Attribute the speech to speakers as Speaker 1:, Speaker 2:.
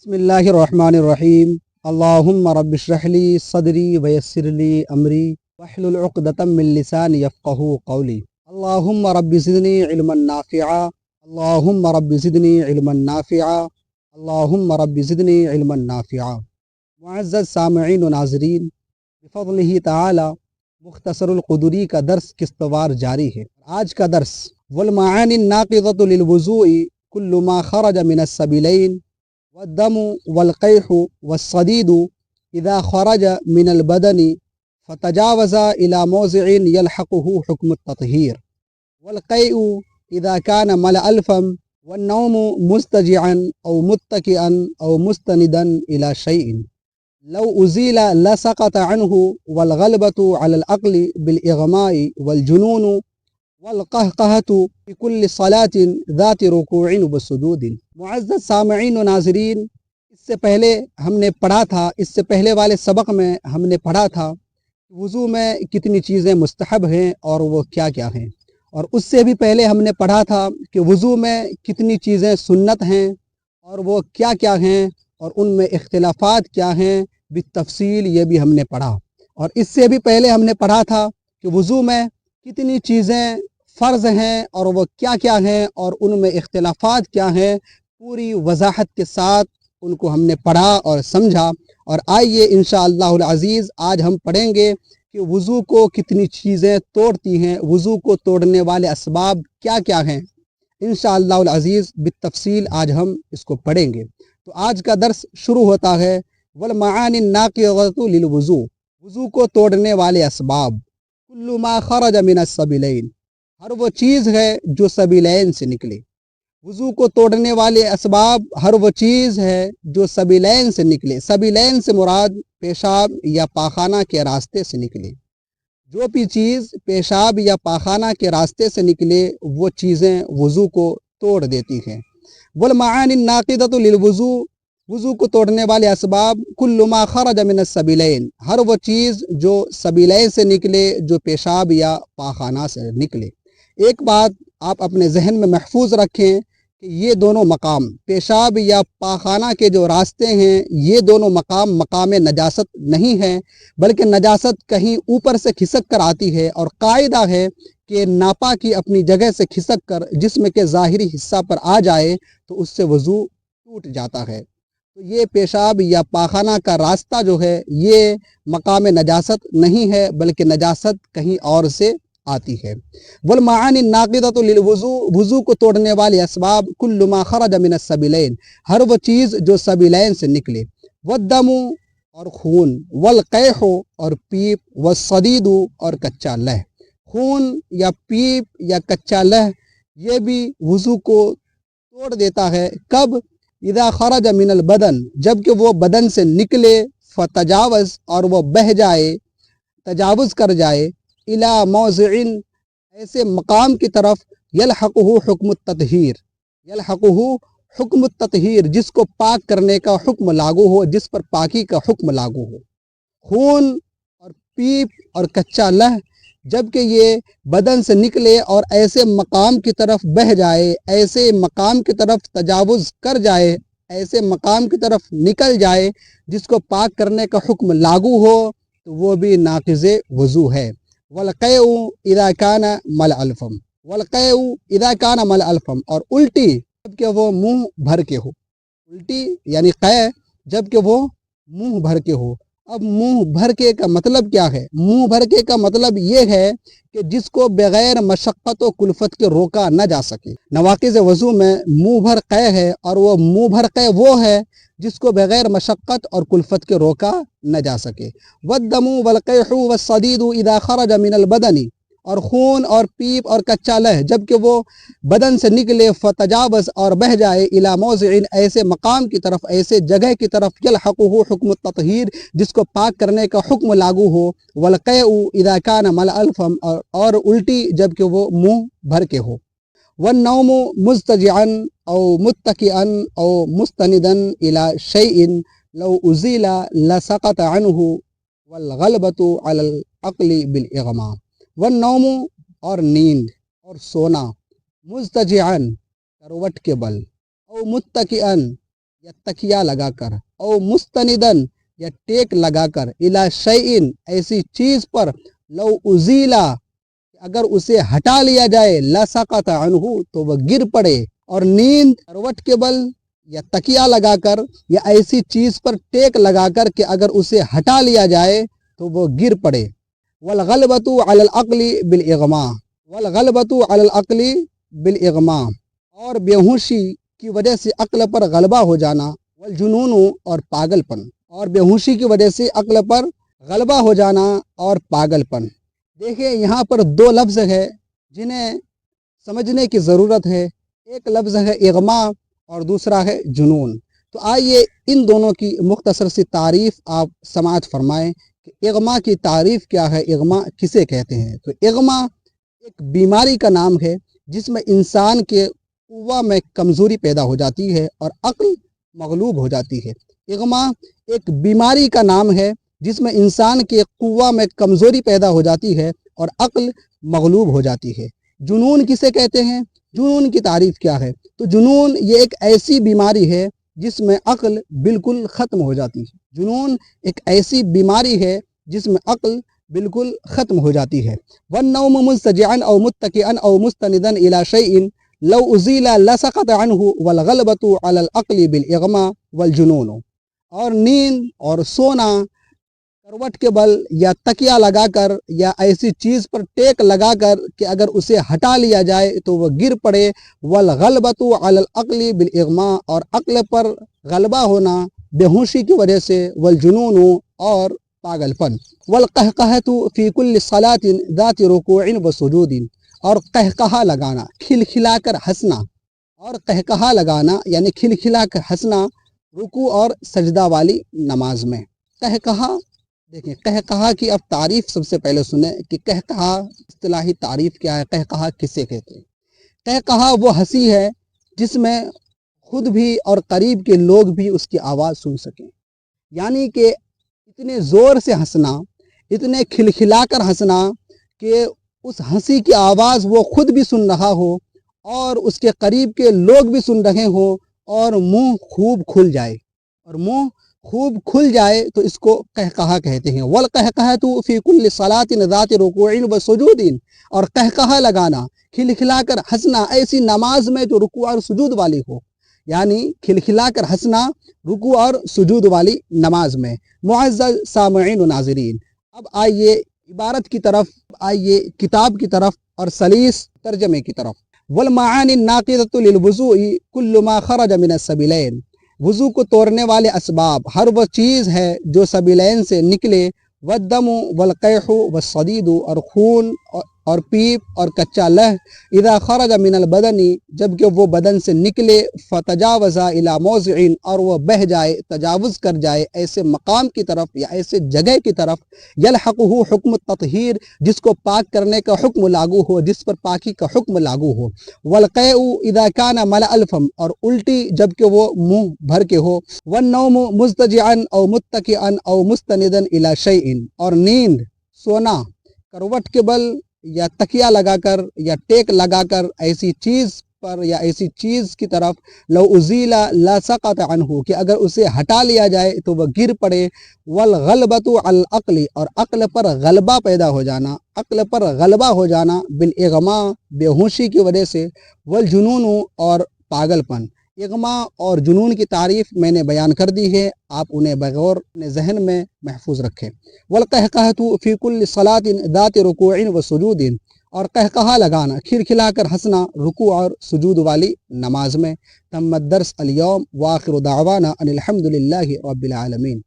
Speaker 1: بسم اللہ الرحمن الرحیم اللہم رب اشرح لی صدری ویسر لی امری واحلل عقدۃ من لسانی یفقہوا قولی اللہم رب زدنی علما نافعا اللہم رب زدنی علما نافعا اللہم رب زدنی علما نافعا۔ معزز سامعین و ناظرین، بفضلہ تعالی مختصر القدری کا درس قسطوار جاری ہے۔ آج کا درس والمعانی الناقضۃ للوضوء کل ما خرج من السبیلین والدم والقیح والصدید اذا خرج من البدن فتجاوز الى موضع يلحقه حکم التطہیر، والقیء اذا كان ملأ الفم، والنوم مضطجعا او متکئا او مستندا الى شیء لو ازیل لسقط عنه، والغلبة على العقل بالاغماء والجنون والقہقہۃ فی کل صلاة ذات رکوع وسجود۔ معزز سامعین و ناظرین، اس سے پہلے ہم نے پڑھا تھا، اس سے پہلے والے سبق میں ہم نے پڑھا تھا وضو میں کتنی چیزیں مستحب ہیں اور وہ کیا کیا ہیں، اور اس سے بھی پہلے ہم نے پڑھا تھا کہ وضو میں کتنی چیزیں سنت ہیں اور وہ کیا کیا ہیں اور ان میں اختلافات کیا ہیں بالتفصیل، یہ بھی ہم نے پڑھا۔ اور اس سے بھی پہلے ہم نے پڑھا تھا کہ وضو میں کتنی چیزیں فرض ہیں اور وہ کیا کیا ہیں اور ان میں اختلافات کیا ہیں، پوری وضاحت کے ساتھ ان کو ہم نے پڑھا اور سمجھا۔ اور آئیے انشاءاللہ العزیز آج ہم پڑھیں گے کہ وضو کو کتنی چیزیں توڑتی ہیں، وضو کو توڑنے والے اسباب کیا کیا ہیں۔ انشاءاللہ العزیز بالتفصیل آج ہم اس کو پڑھیں گے۔ تو آج کا درس شروع ہوتا ہے والمعانی الناقضۃ للوضوء، وضو کو توڑنے والے اسباب۔ کل ما خرج من السبیلین، ہر وہ چیز ہے جو سبیلین سے نکلے۔ وضو کو توڑنے والے اسباب ہر وہ چیز ہے جو سبیلین سے نکلے۔ سبیلین سے مراد پیشاب یا پاخانہ کے راستے سے نکلے۔ جو بھی چیز پیشاب یا پاخانہ کے راستے سے نکلے وہ چیزیں وضو کو توڑ دیتی ہیں۔ والمعانی الناقضۃ للوضوء، وضو کو توڑنے والے اسباب کل ما خرج من السبیلین، ہر وہ چیز جو سبیلین سے نکلے، جو پیشاب یا پاخانہ سے نکلے۔ ایک بات آپ اپنے ذہن میں محفوظ رکھیں کہ یہ دونوں مقام، پیشاب یا پاخانہ کے جو راستے ہیں، یہ دونوں مقام مقام نجاست نہیں ہیں، بلکہ نجاست کہیں اوپر سے کھسک کر آتی ہے، اور قاعدہ ہے کہ ناپاکی اپنی جگہ سے کھسک کر جسم کے ظاہری حصہ پر آ جائے تو اس سے وضو ٹوٹ جاتا ہے۔ تو یہ پیشاب یا پاخانہ کا راستہ جو ہے یہ مقام نجاست نہیں ہے، بلکہ نجاست کہیں اور سے آتی ہے۔ والمعانی الناقضۃ للوضوء، وضو کو توڑنے والے اسباب کل ما خرج من السبیلین، ہر وہ چیز جو سبیلین سے نکلے۔ والدم، اور خون، والقیح، اور پیپ، والصدید، اور کچا لہ۔ خون یا پیپ یا کچا لہ یہ بھی وضو کو توڑ دیتا ہے۔ کب؟ اذا خرج من البدن، جب کہ وہ بدن سے نکلے، فتجاوز، اور وہ بہہ جائے، تجاوز کر جائے، الی موضع، ایسے مقام کی طرف، یلحقہ حکم التطہیر، یلحقہ حکم التطہیر، جس کو پاک کرنے کا حکم لاگو ہو، جس پر پاکی کا حکم لاگو ہو۔ خون اور پیپ اور کچا لہ جب کہ یہ بدن سے نکلے اور ایسے مقام کی طرف بہہ جائے، ایسے مقام کی طرف تجاوز کر جائے، ایسے مقام کی طرف نکل جائے جس کو پاک کرنے کا حکم لاگو ہو، تو وہ بھی ناقض وضو ہے۔ والقیء اذا کان ملأ الفم، والقیء اذا کان ملأ الفم، اور الٹی جب کہ وہ منہ بھر کے ہو۔ الٹی یعنی قے جب کہ وہ منہ بھر کے ہو۔ اب منہ بھر کے کا مطلب کیا ہے؟ منہ بھر کے کا مطلب یہ ہے کہ جس کو بغیر مشقت و کلفت کے روکا نہ جا سکے۔ نواقض وضو میں منہ بھر قے ہے، اور وہ منہ بھر قے وہ ہے جس کو بغیر مشقت اور کلفت کے روکا نہ جا سکے۔ والدم والقیح والصدید اذا خرج من البدن، اور خون اور پیپ اور کچا لہ جب کہ وہ بدن سے نکلے، فتجاوز، اور بہہ جائے، الی موضع، ایسے مقام کی طرف، ایسے جگہ کی طرف، یلحقہ حکم التطہیر، جس کو پاک کرنے کا حکم لاگو ہو۔ والقیء اذا کان ملأ الفم، اور الٹی جب کہ وہ منہ بھر کے ہو۔ والنوم مضطجعا او متکئا او مستندا الى شیء لو ازیل لسقط عنہ، والغلبۃ علی العقل بالاغماء۔ والنوم، اور نیند اور سونا، مضطجعا کروٹ کے بل، او متکئا یا تکیہ لگا کر، او مستندن یا ٹیک لگا کر، الی شیئن ایسی چیز پر، لو ازیلا اگر اسے ہٹا لیا جائے، لسقط عنہ تو وہ گر پڑے، اور نیند کروٹ کے بل یا تکیہ لگا کر یا ایسی چیز پر ٹیک لگا کر کہ اگر اسے ہٹا لیا جائے تو وہ گر پڑے۔ والغلبۃ علی العقل بالاغماء، والغلبۃ علی العقل بالاغماء، اور بے ہوشی کی وجہ سے عقل پر غلبہ ہو جانا، والجنون اور پاگل پن، اور بے ہوشی کی وجہ سے عقل پر غلبہ ہو جانا اور پاگل پن۔ دیکھیں یہاں پر دو لفظ ہے جنہیں سمجھنے کی ضرورت ہے، ایک لفظ ہے اغما اور دوسرا ہے جنون۔ تو آئیے ان دونوں کی مختصر سی تعریف آپ سماعت فرمائیں کہ اغما کی تعریف کیا ہے، اغما کسے کہتے ہیں۔ تو اغما ایک بیماری کا نام ہے جس میں انسان کے قوہ میں کمزوری پیدا ہو جاتی ہے اور عقل مغلوب ہو جاتی ہے۔ اغما ایک بیماری کا نام ہے جس میں انسان کے قوہ میں کمزوری پیدا ہو جاتی ہے اور عقل مغلوب ہو جاتی ہے۔ جنون کسے کہتے ہیں، جنون کی تعریف کیا ہے؟ تو جنون یہ ایک ایسی بیماری ہے جس میں عقل بالکل ختم ہو جاتی ہے۔ جنون ایک ایسی بیماری ہے جس میں عقل بالکل ختم ہو جاتی ہے۔ والنوم مضطجعا او متکئا او مستندا الى شیء لو ازیل لسقط عنہ والغلبۃ علی العقل بالاغماء والجنون، اور نیند اور سونا کروٹ کے بل یا تکیہ لگا کر یا ایسی چیز پر ٹیک لگا کر کہ اگر اسے ہٹا لیا جائے تو وہ گر پڑے، والغلبۃ علی العقل بالاغماء، اور عقل پر غلبہ ہونا بے ہوشی کی وجہ سے، والجنون اور پاگل پن، والقہقہۃ فی کل صلاۃ ذات رکوع وسجود، اور قہقہا لگانا، کھلکھلا کر ہنسنا، اور قہقہا لگانا یعنی کھلکھلا کر ہنسنا رکوع اور سجدہ والی نماز میں۔ قہقہا، دیکھیں قہقہا کی اب تعریف سب سے پہلے سنیں کہ قہقہا اصطلاحی تعریف کیا ہے، قہقہا کسے کہتے ہیں۔ قہقہا وہ ہنسی ہے جس میں خود بھی اور قریب کے لوگ بھی اس کی آواز سن سکیں، یعنی کہ اتنے زور سے ہنسنا، اتنے کھلکھلا کر ہنسنا کہ اس ہنسی کی آواز وہ خود بھی سن رہا ہو اور اس کے قریب کے لوگ بھی سن رہے ہوں، اور منہ خوب کھل جائے، اور منہ خوب کھل جائے تو اس کو قہقہا کہتے ہیں۔ والقہقہۃ فی کل صلاۃ ذات رکوع وسجود، اور قہقہا لگانا، کھلکھلا کر ہنسنا ایسی نماز میں جو رکوع اور سجود والی ہو، یعنی کھلکھلا کر ہنسنا رکوع اور سجود والی نماز میں۔ معزز سامعین و ناظرین، اب آئیے عبارت کی طرف، آئیے کتاب کی طرف اور سلیس ترجمے کی طرف۔ والمعانی الناقضۃ للوضوء کل ما خرج من السبیلین، وضو کو توڑنے والے اسباب ہر وہ چیز ہے جو سبیلین سے نکلے، والدم والقیح والصدید، اور خون اور پیپ اور کچا لہ، اذا خرج من البدن جبکہ وہ بدن سے نکلے، فتجاوز الى موضع اور وہ بہہ جائے، تجاوز کر جائے ایسے مقام کی طرف یا ایسے جگہ کی طرف، یلحقہ حکم التطہیر جس کو پاک کرنے کا حکم لاگو ہو، جس پر پاکی کا حکم لاگو ہو، والقیء اذا کان ملأ الفم اور الٹی جبکہ وہ منہ بھر کے ہو، والنوم مضطجعا او متکئا او مستندا الى شیء، اور نیند سونا کروٹ کے بل یا تکیہ لگا کر یا ٹیک لگا کر ایسی چیز پر یا ایسی چیز کی طرف، لو ازیل لسقط عنہ کہ اگر اسے ہٹا لیا جائے تو وہ گر پڑے، والغلبۃ علی العقل اور عقل پر غلبہ پیدا ہو جانا، عقل پر غلبہ ہو جانا، بالاغماء بے ہوشی کی وجہ سے، والجنون اور پاگل پن۔ اغما اور جنون کی تعریف میں نے بیان کر دی ہے، آپ انہیں بغور اپنے ذہن میں محفوظ رکھیں۔ والقہقہۃ فی کل صلاۃ ذات رکوع وسجود، اور قہقہا لگانا، کھلکھلا کر ہنسنا رکوع اور سجود والی نماز میں۔ تم الدرس اليوم، وآخر دعوانا ان الحمد للہ رب العالمین۔